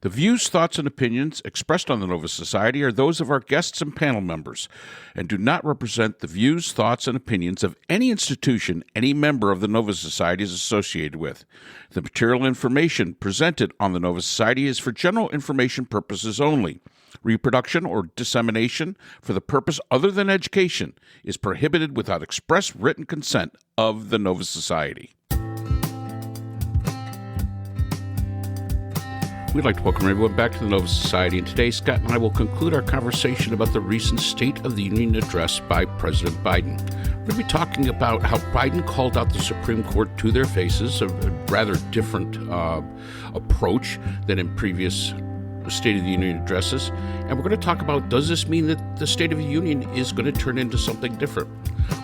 The views, thoughts, and opinions expressed on the Nova Society are those of our guests and panel members and do not represent the views, thoughts, and opinions of any institution any member of the Nova Society is associated with. The material information presented on the Nova Society is for general information purposes only. Reproduction or dissemination for the purpose other than education is prohibited without express written consent of the Nova Society. We'd like to welcome everyone back to the Nova Society, and today Scott and I will conclude our conversation about the recent State of the Union address by President Biden. We're going to be talking about how Biden called out the Supreme Court to their faces, a rather different approach than in previous State of the Union addresses. And we're going to talk about, does this mean that the State of the Union is going to turn into something different?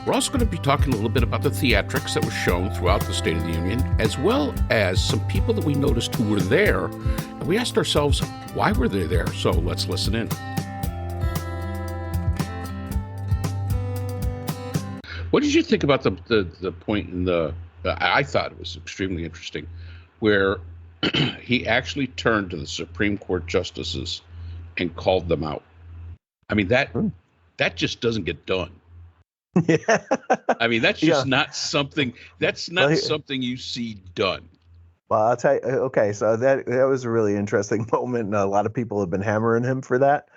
We're also going to be talking a little bit about the theatrics that were shown throughout the State of the Union, as well as some people that we noticed who were there. And we asked ourselves, why were they there? So let's listen in. What did you think about the point in I thought it was extremely interesting, where he actually turned to the Supreme Court justices and called them out. I mean, that just doesn't get done. Yeah. I mean, that's just not something. That's not something you see done. Well, I'll tell you. Okay, so that was a really interesting moment, and a lot of people have been hammering him for that.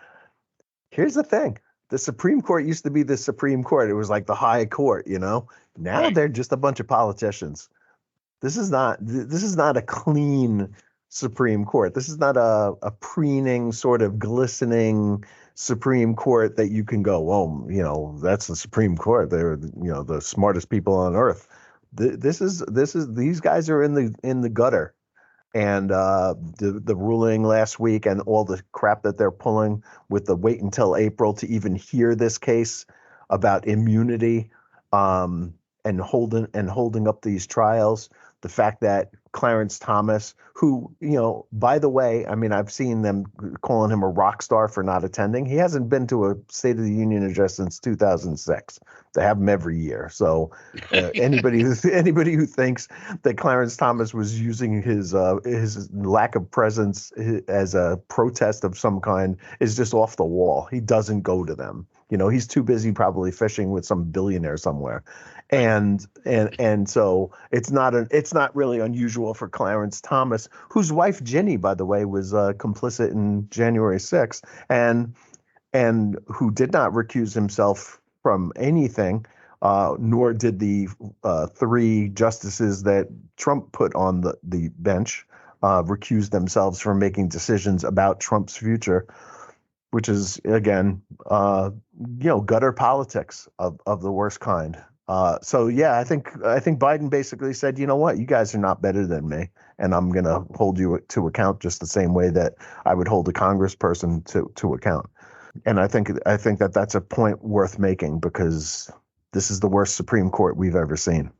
Here's the thing: the Supreme Court used to be the Supreme Court. It was like the high court, you know. Now Right. They're just a bunch of politicians. This is not a clean Supreme Court. This is not a preening, sort of glistening Supreme Court that you can go, well, you know, that's the Supreme Court. They're, you know, the smartest people on earth. These guys are in the gutter, and the ruling last week and all the crap that they're pulling with the wait until April to even hear this case about immunity, and holding up these trials. The fact that Clarence Thomas, who, you know, by the way, I mean, I've seen them calling him a rock star for not attending. He hasn't been to a State of the Union address since 2006. They have him every year. So anybody who thinks that Clarence Thomas was using his lack of presence as a protest of some kind is just off the wall. He doesn't go to them. You know, he's too busy probably fishing with some billionaire somewhere. And so it's not really unusual for Clarence Thomas, whose wife Ginny, by the way, was complicit in January 6th, and who did not recuse himself from anything, nor did the three justices that Trump put on the bench recuse themselves from making decisions about Trump's future, which is, again, gutter politics of the worst kind. So yeah, I think Biden basically said, you know what, you guys are not better than me, and I'm going to hold you to account just the same way that I would hold a congressperson to account. And I think that that's a point worth making, because this is the worst Supreme Court we've ever seen.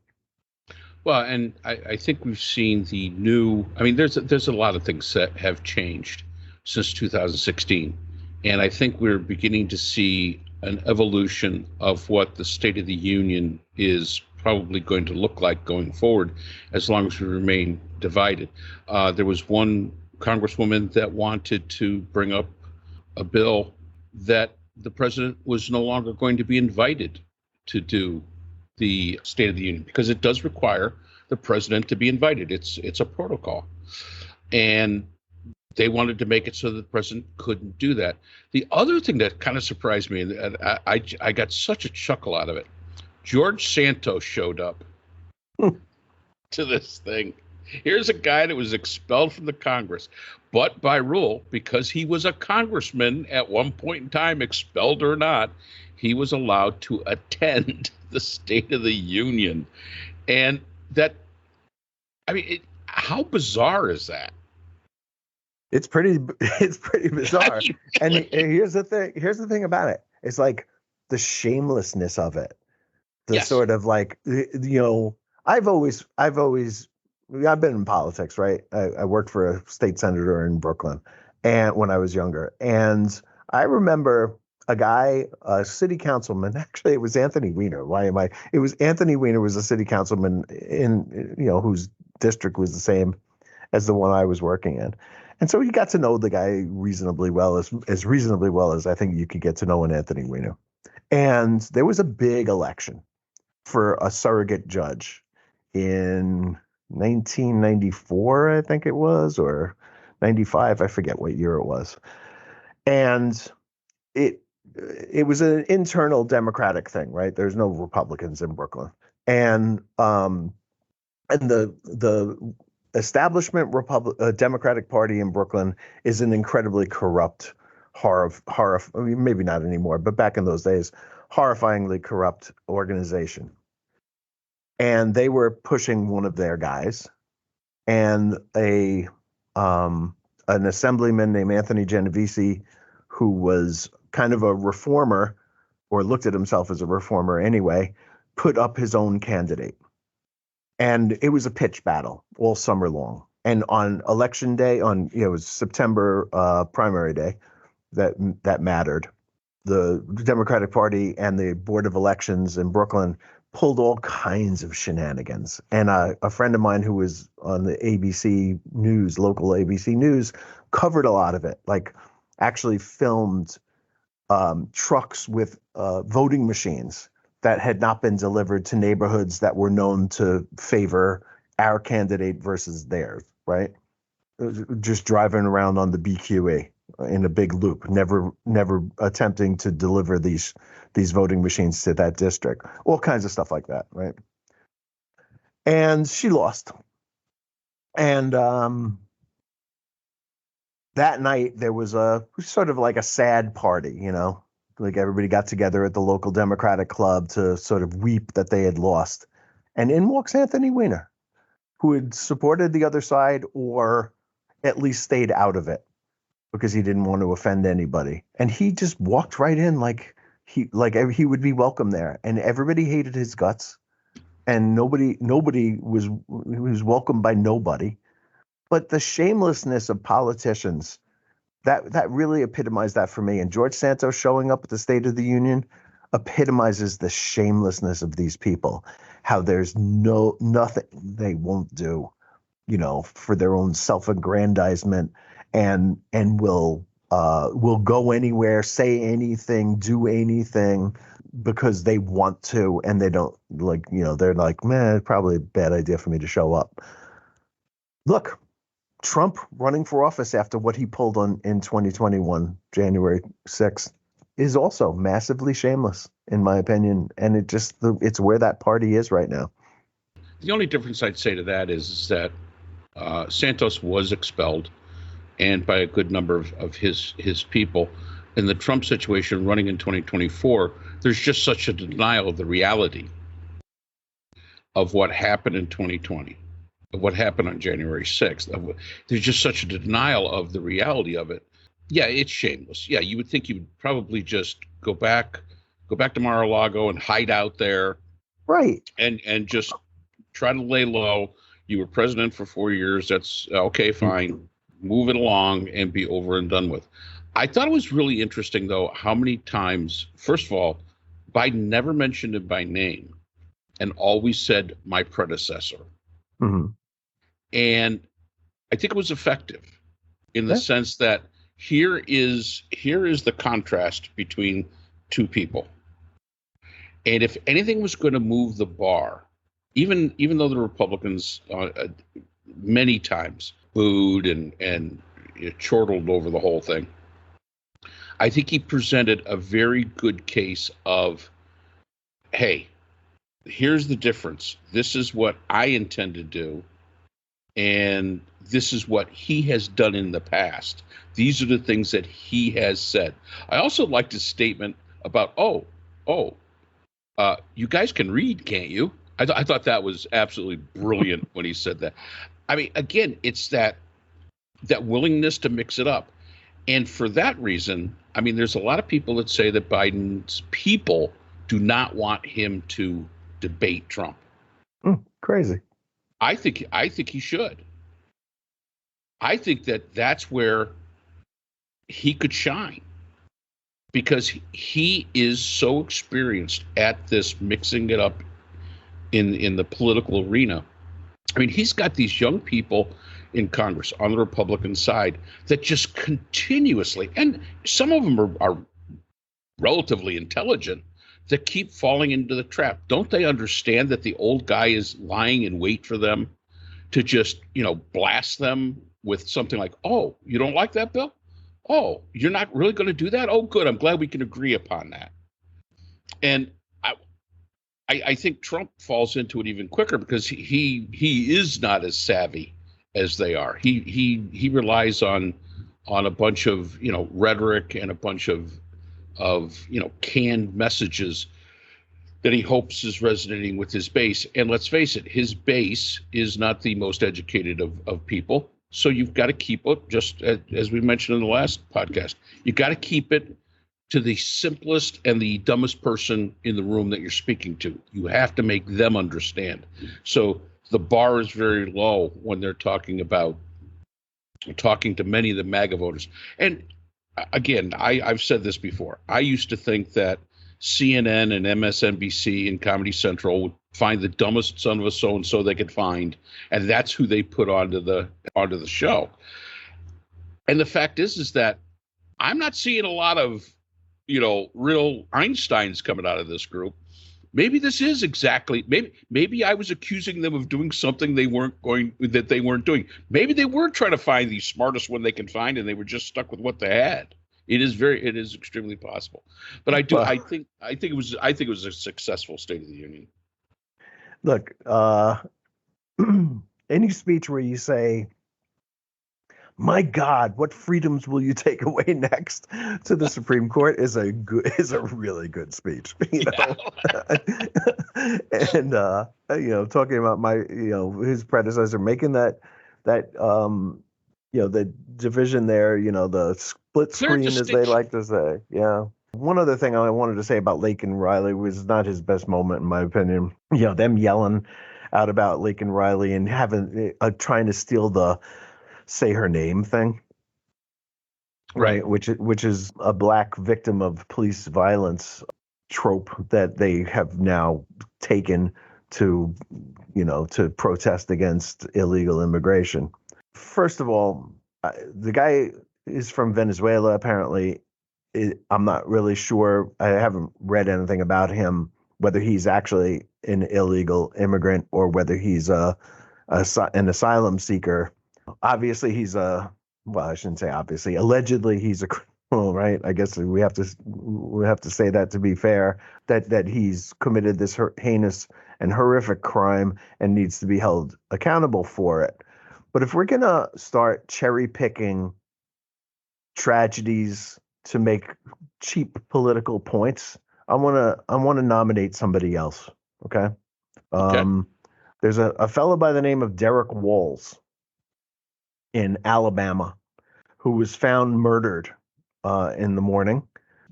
Well, and I think we've seen the new. I mean, there's a lot of things that have changed since 2016, and I think we're beginning to see an evolution of what the State of the Union is probably going to look like going forward, as long as we remain divided. There was one congresswoman that wanted to bring up a bill that the president was no longer going to be invited to do the State of the Union, because it does require the president to be invited. It's a protocol. And they wanted to make it so that the president couldn't do that. The other thing that kind of surprised me, and I got such a chuckle out of it, George Santos showed up to this thing. Here's a guy that was expelled from the Congress, but by rule, because he was a congressman at one point in time, expelled or not, he was allowed to attend the State of the Union. And that, I mean, how bizarre is that? It's pretty bizarre. And here's the thing about it. It's like the shamelessness of it. The sort of like, you know, I've been in politics, right? I worked for a state senator in Brooklyn, and when I was younger, and I remember a city councilman. Actually, it was Anthony Weiner. It was Anthony Weiner was a city councilman in, you know, whose district was the same as the one I was working in. And so he got to know the guy reasonably well, as reasonably well as I think you could get to know an Anthony Weiner. And there was a big election for a surrogate judge in 1994, I think it was, or 95. I forget what year it was. And it was an internal Democratic thing, right? There's no Republicans in Brooklyn. And the establishment Democratic Party in Brooklyn is an incredibly corrupt, horror. I mean, maybe not anymore, but back in those days, horrifyingly corrupt organization. And they were pushing one of their guys, and an assemblyman named Anthony Genovese, who was kind of a reformer, or looked at himself as a reformer anyway, put up his own candidate. And it was a pitch battle all summer long. And on election day, it was September primary day, that mattered. The Democratic Party and the Board of Elections in Brooklyn pulled all kinds of shenanigans. And a friend of mine who was on the ABC News, local ABC News, covered a lot of it, like actually filmed trucks with voting machines that had not been delivered to neighborhoods that were known to favor our candidate versus theirs, right? Just driving around on the BQE in a big loop, never attempting to deliver these voting machines to that district. All kinds of stuff like that, right? And she lost. And that night there was a sort of like a sad party, like everybody got together at the local Democratic club to sort of weep that they had lost. And in walks Anthony Weiner, who had supported the other side or at least stayed out of it because he didn't want to offend anybody. And he just walked right in like he would be welcome there. And everybody hated his guts. And nobody was welcomed by nobody. But the shamelessness of politicians, that really epitomized that for me. And George Santos showing up at the State of the Union epitomizes the shamelessness of these people, how there's nothing they won't do, for their own self-aggrandizement, and will go anywhere, say anything, do anything because they want to, and they don't they're like, man, it's probably a bad idea for me to show up. Look, Trump running for office after what he pulled on in 2021, January 6th, is also massively shameless, in my opinion. And it's where that party is right now. The only difference I'd say to that is that Santos was expelled, and by a good number of his people. In the Trump situation running in 2024, there's just such a denial of the reality of what happened in 2020. Of what happened on January 6th. There's just such a denial of the reality of it. Yeah, it's shameless. Yeah, you would think you would probably just go back to Mar-a-Lago and hide out there. Right. And just try to lay low. You were president for 4 years. That's okay, fine. Move it along and be over and done with. I thought it was really interesting, though, how many times, first of all, Biden never mentioned him by name and always said my predecessor. Mm-hmm. And I think it was effective in the sense that here is the contrast between two people. And if anything was going to move the bar, even though the Republicans many times booed and chortled over the whole thing, I think he presented a very good case of, hey, here's the difference. This is what I intend to do. And this is what he has done in the past. These are the things that he has said. I also liked his statement about, you guys can read, can't you? I thought that was absolutely brilliant when he said that. I mean, again, it's that willingness to mix it up. And for that reason, I mean, there's a lot of people that say that Biden's people do not want him to debate Trump. Crazy. I think he should. I think that's where he could shine, because he is so experienced at this mixing it up in the political arena. I mean, he's got these young people. in Congress on the Republican side that just continuously, and some of them are relatively intelligent, that keep falling into the trap. Don't they understand that the old guy is lying in wait for them to just, blast them with something like, oh, you don't like that bill? Oh, you're not really going to do that? Oh, good. I'm glad we can agree upon that. And I think Trump falls into it even quicker because he is not as savvy as they are. He relies on a bunch of rhetoric and a bunch of canned messages that he hopes is resonating with his base. And let's face it, his base is not the most educated of people. So you've got to keep it, just as we mentioned in the last podcast, you've got to keep it to the simplest and the dumbest person in the room that you're speaking to. You have to make them understand. So the bar is very low when they're talking to many of the MAGA voters. And again, I've said this before. I used to think that CNN and MSNBC and Comedy Central would find the dumbest son of a so-and-so they could find, and that's who they put onto the show. And the fact is that I'm not seeing a lot of real Einsteins coming out of this group. Maybe this is exactly, maybe I was accusing them of doing something they weren't doing. Maybe they were trying to find the smartest one they can find and they were just stuck with what they had. It is extremely possible. But I think it was a successful State of the Union. Look, any speech where you say, my God, what freedoms will you take away next to the Supreme Court is a really good speech, and talking about his predecessor making that the division there, the split screen as they like to say. Yeah. One other thing I wanted to say about Laken Riley was not his best moment, in my opinion. Them yelling out about Laken Riley and having trying to steal the say her name thing, right? Which is a black victim of police violence trope that they have now taken to protest against illegal immigration. First of all, the guy is from Venezuela, apparently. I'm not really sure. I haven't read anything about him, whether he's actually an illegal immigrant or whether he's an asylum seeker. Obviously, I shouldn't say obviously. Allegedly, he's a criminal, right? I guess we have to say that to be fair, that he's committed this heinous and horrific crime and needs to be held accountable for it. But if we're gonna start cherry picking tragedies to make cheap political points, I want to nominate somebody else. Okay. There's a fellow by the name of Derek Walls in Alabama who was found murdered in the morning.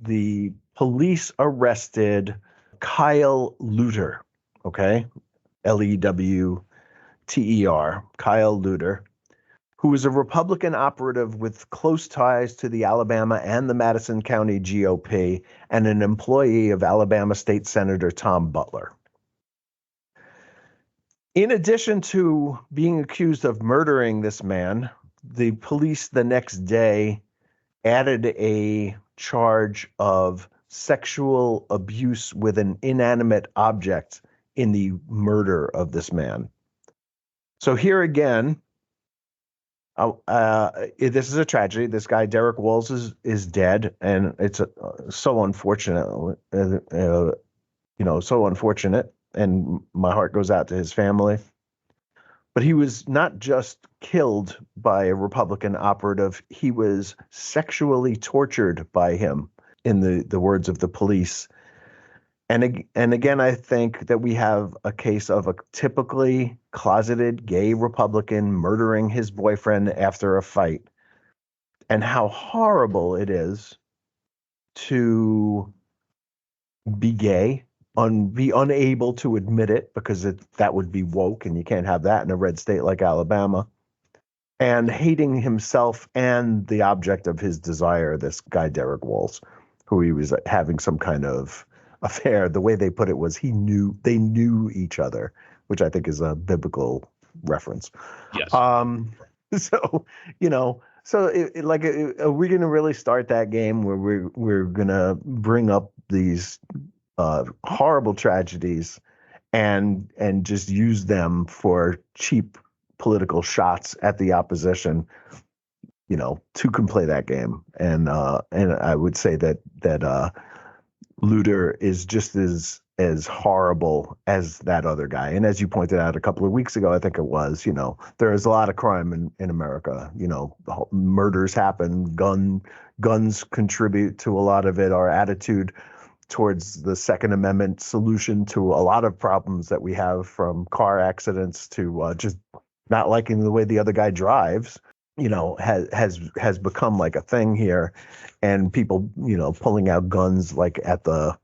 The police arrested Kyle Luter, okay? Lewter, Kyle Luter, who was a Republican operative with close ties to the Alabama and the Madison County GOP and an employee of Alabama State Senator Tom Butler. In addition to being accused of murdering this man, the police the next day added a charge of sexual abuse with an inanimate object in the murder of this man. So here again, this is a tragedy. This guy, Derek Walls, is dead, and it's so unfortunate. So unfortunate. And my heart goes out to his family. But he was not just killed by a Republican operative, he was sexually tortured by him, in the words of the police. And again, I think that we have a case of a typically closeted gay Republican murdering his boyfriend after a fight. And how horrible it is to be gay, be unable to admit it because that would be woke, and you can't have that in a red state like Alabama. And hating himself and the object of his desire, this guy Derek Walls, who he was having some kind of affair. The way they put it was they knew each other, which I think is a biblical reference. Yes. So, are we going to really start that game where we're going to bring up these horrible tragedies and just use them for cheap political shots at the opposition? Two can play that game, and I would say that Luter is just as horrible as that other guy. And as you pointed out a couple of weeks ago, I think it was, there is a lot of crime in America. Murders happen, guns contribute to a lot of it. Our attitude towards the Second Amendment solution to a lot of problems that we have, from car accidents to just not liking the way the other guy drives, has become like a thing here. And people, pulling out guns like at the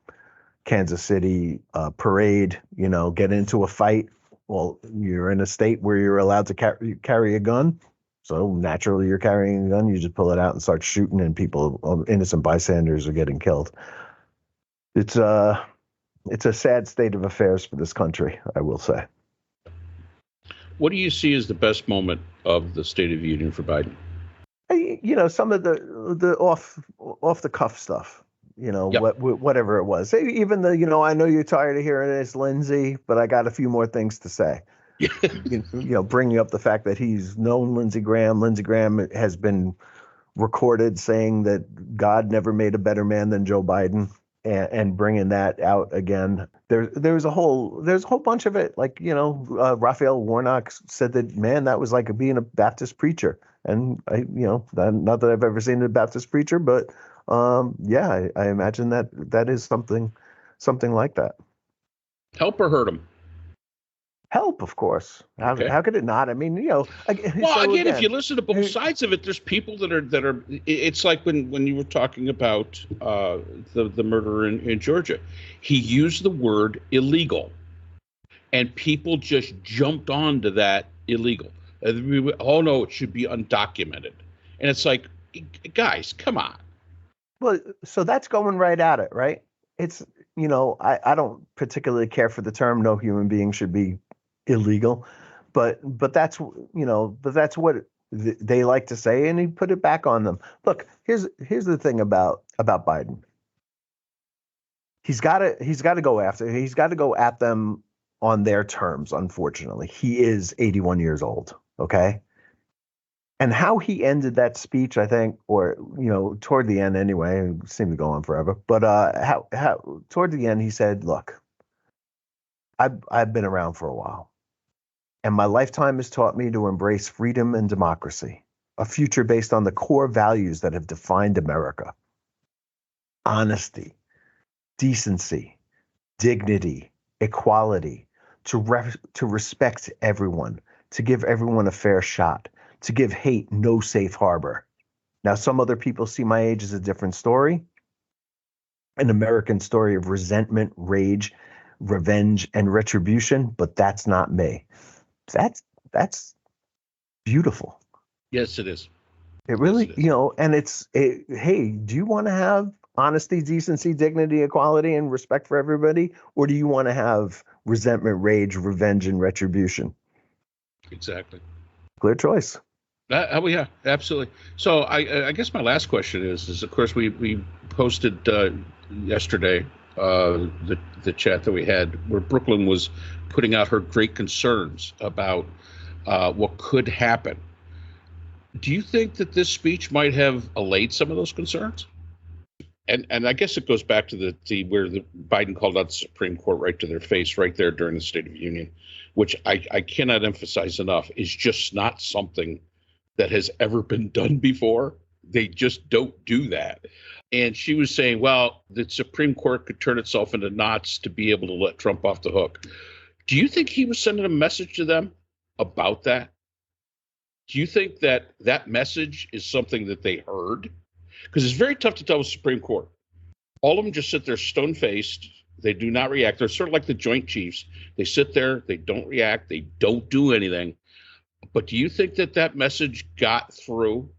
Kansas City parade, get into a fight. Well, you're in a state where you're allowed to carry a gun. So naturally you're carrying a gun. You just pull it out and start shooting, and people, innocent bystanders, are getting killed. It's a sad state of affairs for this country, I will say. What do you see as the best moment of the State of the Union for Biden? Some of the off the cuff stuff. Yep. Whatever it was. Even the, I know you're tired of hearing this, Lindsey, but I got a few more things to say. Bringing up the fact that he's known Lindsey Graham. Lindsey Graham has been recorded saying that God never made a better man than Joe Biden, and bringing that out again. There's a whole bunch of it. Like, Raphael Warnock said that, man, that was like being a Baptist preacher. And not that I've ever seen a Baptist preacher, but I imagine that is something like that. Help or hurt him? Help, of course. How could it not? I mean, again, if you listen to both sides of it, there's people that are. It's like when you were talking about the murder in Georgia, he used the word illegal, and people just jumped onto that illegal. Oh no, it should be undocumented, and it's like, guys, come on. Well, so that's going right at it, right? It's I don't particularly care for the term. No human being should be illegal, but that's what they like to say, and he put it back on them. Look, here's the thing about Biden. He's got to go at them on their terms. Unfortunately, he is 81 years old. Okay. And how he ended that speech, I think, or toward the end anyway, it seemed to go on forever. But how toward the end he said, "Look, I've been around for a while, and my lifetime has taught me to embrace freedom and democracy, a future based on the core values that have defined America: honesty, decency, dignity, equality, to respect everyone, to give everyone a fair shot, to give hate no safe harbor. Now, some other people see my age as a different story, an American story of resentment, rage, revenge, and retribution, but that's not me." That's beautiful. Yes, it is. It really, and hey, do you want to have honesty, decency, dignity, equality, and respect for everybody? Or do you want to have resentment, rage, revenge, and retribution? Exactly. Clear choice. Yeah, absolutely. So I guess my last question is of course we posted yesterday the chat that we had where Brooklyn was putting out her great concerns about what could happen. Do you think that this speech might have allayed some of those concerns? And I guess it goes back to the where the Biden called out the Supreme Court right to their face right there during the State of the Union, which I cannot emphasize enough is just not something that has ever been done before. They just don't do that. And she was saying, well, the Supreme Court could turn itself into knots to be able to let Trump off the hook. Do you think he was sending a message to them about that? Do you think that that message is something that they heard? Because it's very tough to tell the Supreme Court. All of them just sit there stone-faced. They do not react. They're sort of like the Joint Chiefs. They sit there. They don't react. They don't do anything. But do you think that that message got through?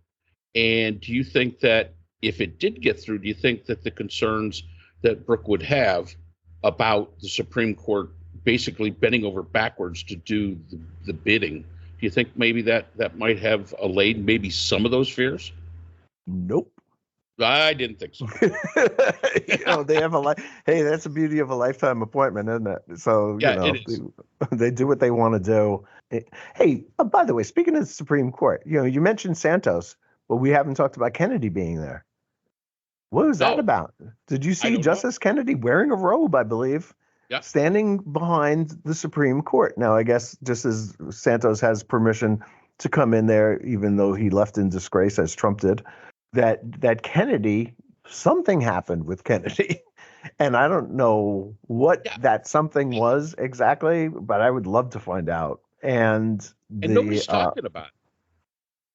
And do you think that if it did get through, do you think that the concerns that Brooke would have about the Supreme Court basically bending over backwards to do the bidding, do Do you think maybe that might have allayed maybe some of those fears? Nope. I didn't think so. They have a hey, that's the beauty of a lifetime appointment, isn't it? So, Yeah, it is. they do what they want to do. Hey, by the way, speaking of the Supreme Court, you mentioned Santos, but we haven't talked about Kennedy being there. What was that No, about? Did you I see don't know. Justice Kennedy wearing a robe, I believe, Yeah. standing behind the Supreme Court? Now, I guess just as Santos has permission to come in there, even though he left in disgrace, as Trump did, that Kennedy, something happened with Kennedy. And I don't know what Yeah. that something was exactly, but I would love to find out. And nobody's talking about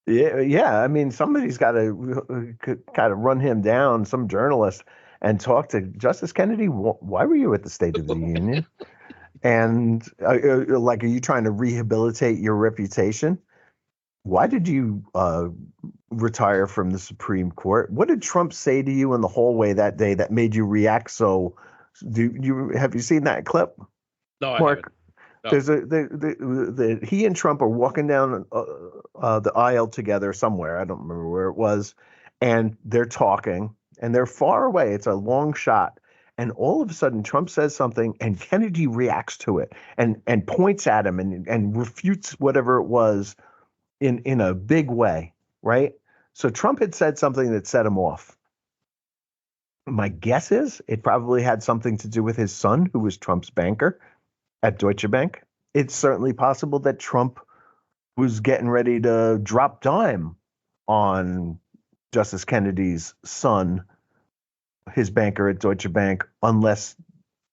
it. yeah. I mean, somebody's got to kind of run him down, some journalist, and talk to Justice Kennedy. Why were you at the State of the Union? And are you trying to rehabilitate your reputation? Why did you retire from the Supreme Court? What did Trump say to you in the hallway that day that made you react so? Have you seen that clip, No, I Mark? haven't. No. He and Trump are walking down the aisle together somewhere. I don't remember where it was, and they're talking, and they're far away. It's a long shot, and all of a sudden, Trump says something, and Kennedy reacts to it and points at him and refutes whatever it was in a big way, right? So Trump had said something that set him off. My guess is it probably had something to do with his son, who was Trump's banker at Deutsche Bank. It's certainly possible that Trump was getting ready to drop dime on Justice Kennedy's son, his banker at Deutsche Bank, unless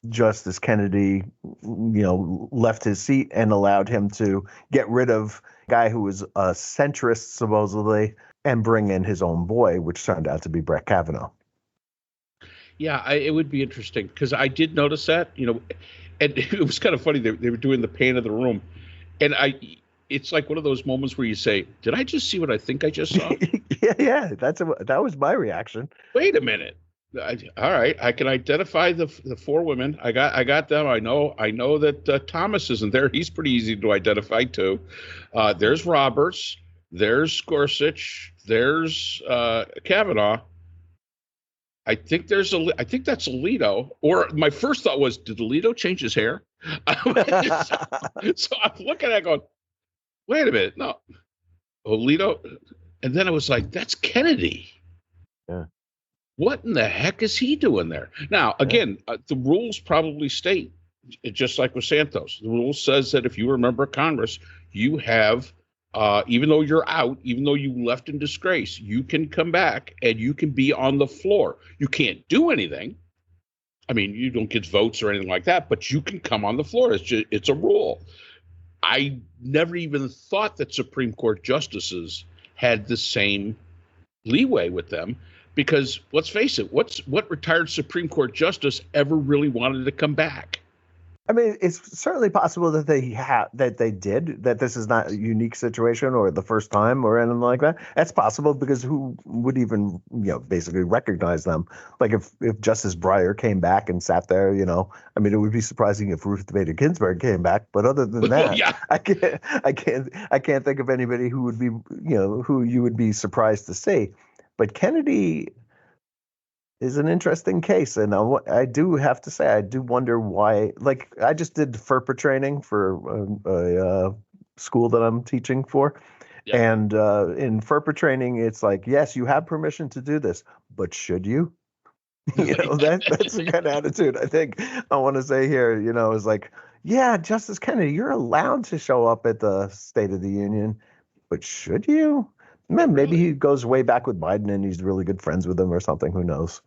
Justice Kennedy, left his seat and allowed him to get rid of a guy who was a centrist, supposedly, and bring in his own boy, which turned out to be Brett Kavanaugh. Yeah, it would be interesting because I did notice that, and it was kind of funny. They were doing the pan of the room, and it's like one of those moments where you say, "Did I just see what I think I just saw?" yeah, that was my reaction. Wait a minute. All right, I can identify the four women. I got them. I know that Thomas isn't there. He's pretty easy to identify too. There's Roberts. There's Gorsuch. There's Kavanaugh. I think that's Alito. Or my first thought was, did Alito change his hair? So I'm looking at it going, wait a minute, no, Alito. And then I was like, that's Kennedy. Yeah. What in the heck is he doing there? Now, again, the rules probably state, just like with Santos, the rule says that if you are a member of Congress, you have, even though you're out, even though you left in disgrace, you can come back and you can be on the floor. You can't do anything. I mean, you don't get votes or anything like that, but you can come on the floor. It's a rule. I never even thought that Supreme Court justices had the same leeway with them. Because let's face it, what retired Supreme Court justice ever really wanted to come back? I mean, it's certainly possible that they did, that this is not a unique situation or the first time or anything like that. That's possible because who would even, basically recognize them? Like if Justice Breyer came back and sat there, I mean, it would be surprising if Ruth Bader Ginsburg came back. But other than that, Yeah. I can't think of anybody who would be, who you would be surprised to see. But Kennedy is an interesting case. And I do have to say, I do wonder why. Like, I just did FERPA training for a school that I'm teaching for. Yeah. And in FERPA training, it's like, yes, you have permission to do this, but should you? That's the kind of attitude I think I want to say here, is like, yeah, Justice Kennedy, you're allowed to show up at the State of the Union, but should you? Man, maybe he goes way back with Biden and he's really good friends with him or something. Who knows?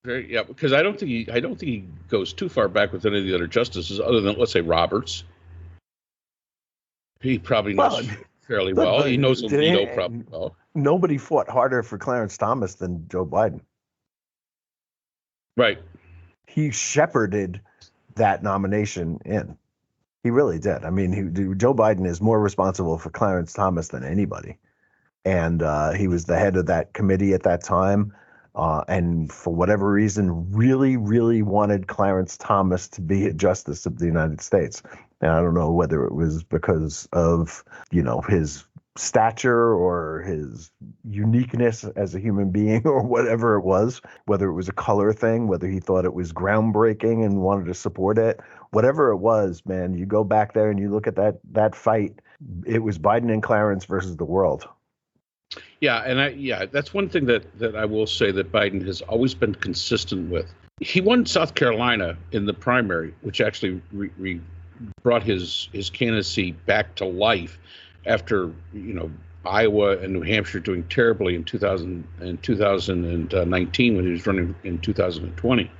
Yeah, because I don't think he goes too far back with any of the other justices, other than, let's say, Roberts. He probably knows fairly well. He knows Alito probably well. Nobody fought harder for Clarence Thomas than Joe Biden. Right. He shepherded that nomination in. He really did. I mean, Joe Biden is more responsible for Clarence Thomas than anybody. And he was the head of that committee at that time. And for whatever reason, really, really wanted Clarence Thomas to be a justice of the United States. And I don't know whether it was because of, his stature or his uniqueness as a human being or whatever it was, whether it was a color thing, whether he thought it was groundbreaking and wanted to support it, whatever it was, man, you go back there and you look at that fight, it was Biden and Clarence versus the world. Yeah, and that's one thing that I will say that Biden has always been consistent with. He won South Carolina in the primary, which actually brought his candidacy back to life after Iowa and New Hampshire doing terribly in 2019 when he was running in 2020.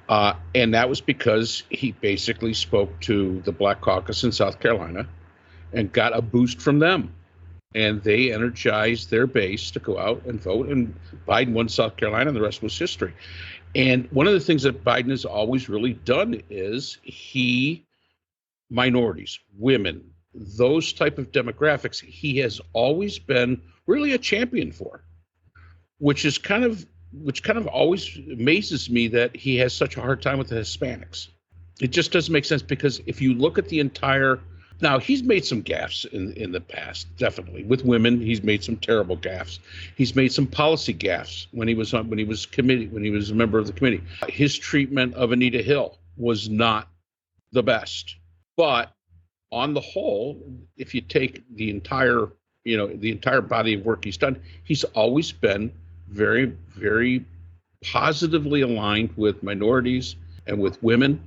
And that was because he basically spoke to the Black Caucus in South Carolina and got a boost from them. And they energized their base to go out and vote. And Biden won South Carolina, and the rest was history. And one of the things that Biden has always really done is minorities, women, those type of demographics, he has always been really a champion for, which kind of always amazes me that he has such a hard time with the Hispanics. It just doesn't make sense, because if you look at the entire, now he's made some gaffes in the past, definitely with women. He's made some terrible gaffes. He's made some policy gaffes when he was a member of the committee. His treatment of Anita Hill was not the best, but on the whole, if you take the entire body of work he's done, he's always been very, very positively aligned with minorities and with women.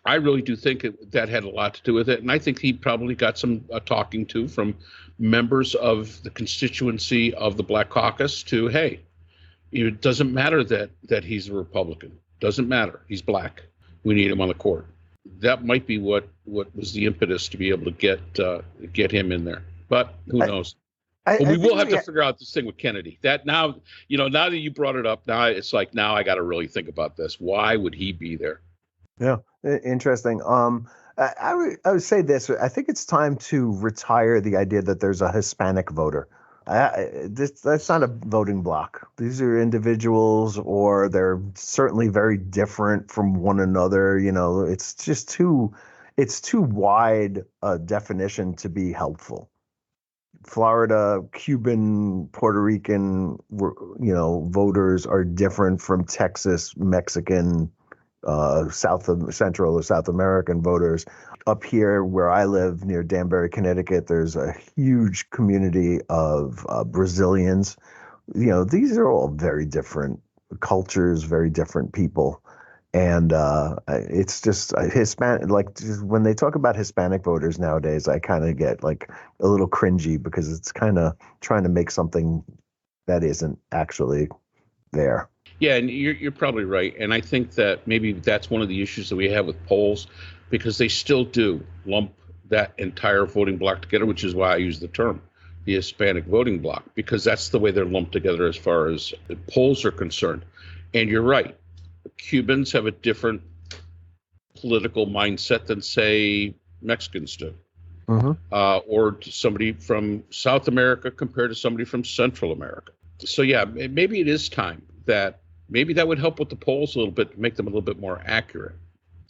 I really do think that had a lot to do with it. And I think he probably got some talking to from members of the constituency of the Black Caucus to, hey, it doesn't matter that he's a Republican. Doesn't matter. He's black. We need him on the court. That might be what was the impetus to be able to get him in there. But who knows? We will have to figure out this thing with Kennedy. That now that you brought it up, now it's like, now I got to really think about this. Why would he be there? Yeah, interesting. I would say this. I think it's time to retire the idea that there's a Hispanic voter. That's not a voting block. These are individuals, or they're certainly very different from one another. It's just too wide a definition to be helpful. Florida, Cuban, Puerto Rican, voters are different from Texas, Mexican, Central or South American voters. Up here where I live near Danbury, Connecticut, there's a huge community of Brazilians. These are all very different cultures, very different people. And it's just Hispanic, just when they talk about Hispanic voters nowadays, I kind of get like a little cringy, because it's kind of trying to make something that isn't actually there. Yeah, and you're probably right. And I think that maybe that's one of the issues that we have with polls, because they still do lump that entire voting block together, which is why I use the term, the Hispanic voting block, because that's the way they're lumped together as far as polls are concerned. And you're right. Cubans have a different political mindset than, say, Mexicans do. Mm-hmm. Or somebody from South America compared to somebody from Central America. So, yeah, maybe it is time that maybe that would help with the polls a little bit, make them a little bit more accurate.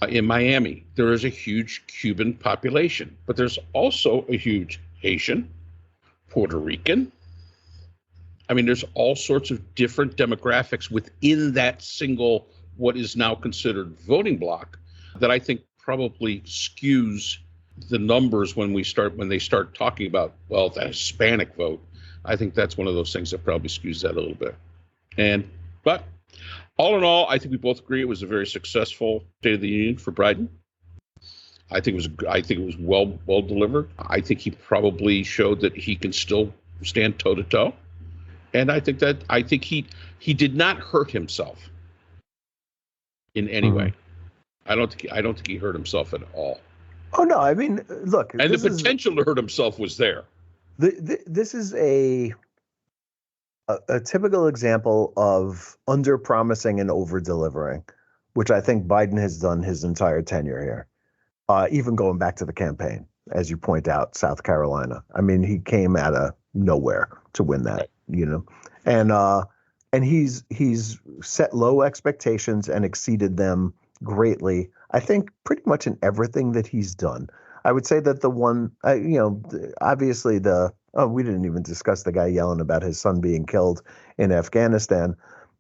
In Miami, there is a huge Cuban population, but there's also a huge Haitian, Puerto Rican. I mean, there's all sorts of different demographics within that single, what is now considered voting block, that I think probably skews the numbers when they start talking about, well, the Hispanic vote. I think that's one of those things that probably skews that a little bit. But all in all, I think we both agree it was a very successful State of the Union for Biden. I think it was well delivered. I think he probably showed that he can still stand toe to toe. And I think he did not hurt himself in any way. I don't think he hurt himself at all. Oh no, I mean, look, and the potential to hurt himself was there. This is a typical example of under promising and over delivering, which I think Biden has done his entire tenure here. Even going back to the campaign, as you point out, South Carolina. I mean, he came out of nowhere to win that, and and he's set low expectations and exceeded them greatly. I think pretty much in everything that he's done. I would say that the one, obviously we didn't even discuss the guy yelling about his son being killed in Afghanistan,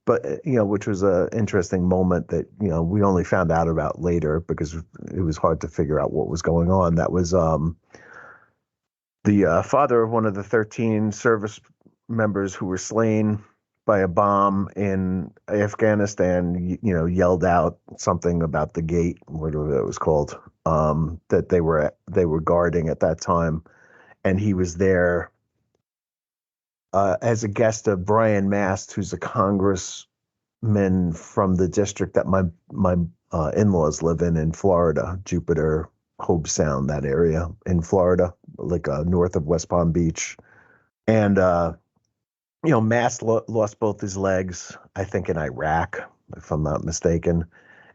but which was an interesting moment that we only found out about later because it was hard to figure out what was going on. That was the father of one of the 13 service members who were slain by a bomb in Afghanistan, yelled out something about the gate, whatever it was called, that they were guarding at that time, and he was there as a guest of Brian Mast, who's a congressman from the district that my in-laws live in Florida, Jupiter, Hobe Sound, that area in Florida, like north of West Palm Beach, and Mast lost both his legs, I think, in Iraq, if I'm not mistaken.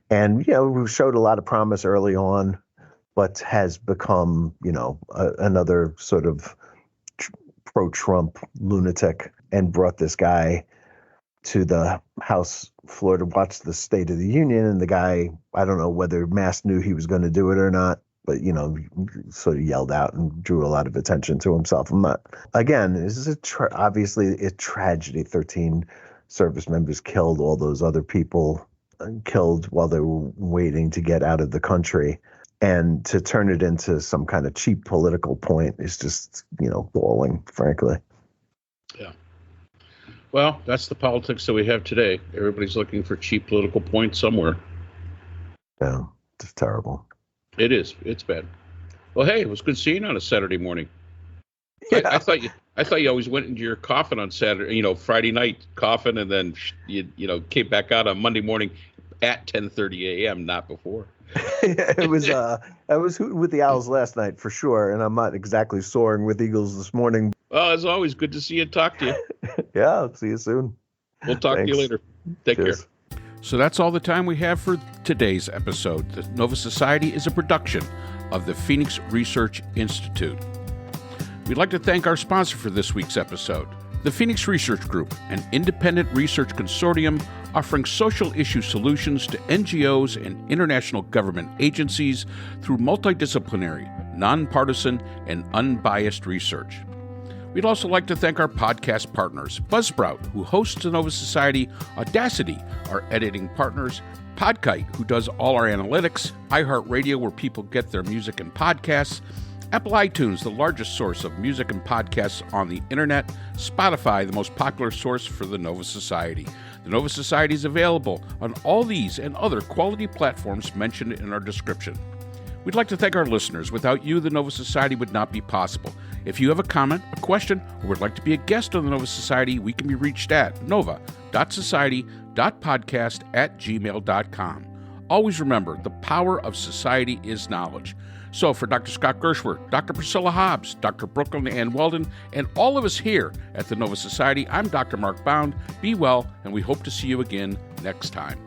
And, showed a lot of promise early on, but has become, another sort of pro-Trump lunatic, and brought this guy to the House floor to watch the State of the Union. And the guy, I don't know whether Mast knew he was going to do it or not, but, sort of yelled out and drew a lot of attention to himself. This is obviously a tragedy. 13 service members killed, all those other people killed while they were waiting to get out of the country. And to turn it into some kind of cheap political point is just, galling, frankly. Yeah. Well, that's the politics that we have today. Everybody's looking for cheap political points somewhere. Yeah, it's terrible. It is. It's bad. Well, hey, it was good seeing you on a Saturday morning. Yeah. I thought you always went into your coffin on Saturday, Friday night coffin, and then you came back out on Monday morning at 10:30 a.m., not before. It was I was hooting with the Owls last night for sure, and I'm not exactly soaring with Eagles this morning. Well, as always, good to see you and talk to you. Yeah, I'll see you soon. We'll talk to you later. Take Cheers. care. So that's all the time we have for today's episode. The Nova Society is a production of the Phoenix Research Institute. We'd like to thank our sponsor for this week's episode, the Phoenix Research Group, an independent research consortium offering social issue solutions to NGOs and international government agencies through multidisciplinary, nonpartisan, and unbiased research. We'd also like to thank our podcast partners, Buzzsprout, who hosts the Nova Society, Audacity, our editing partners, Podkite, who does all our analytics, iHeartRadio, where people get their music and podcasts, Apple iTunes, the largest source of music and podcasts on the internet, Spotify, the most popular source for the Nova Society. The Nova Society is available on all these and other quality platforms mentioned in our description. We'd like to thank our listeners. Without you, the Nova Society would not be possible. If you have a comment, a question, or would like to be a guest on the Nova Society, we can be reached at nova.society.podcast@gmail.com. Always remember, the power of society is knowledge. So for Dr. Scott Gershworth, Dr. Priscilla Hobbs, Dr. Brooklyn Ann Weldon, and all of us here at the Nova Society, I'm Dr. Mark Bound. Be well, and we hope to see you again next time.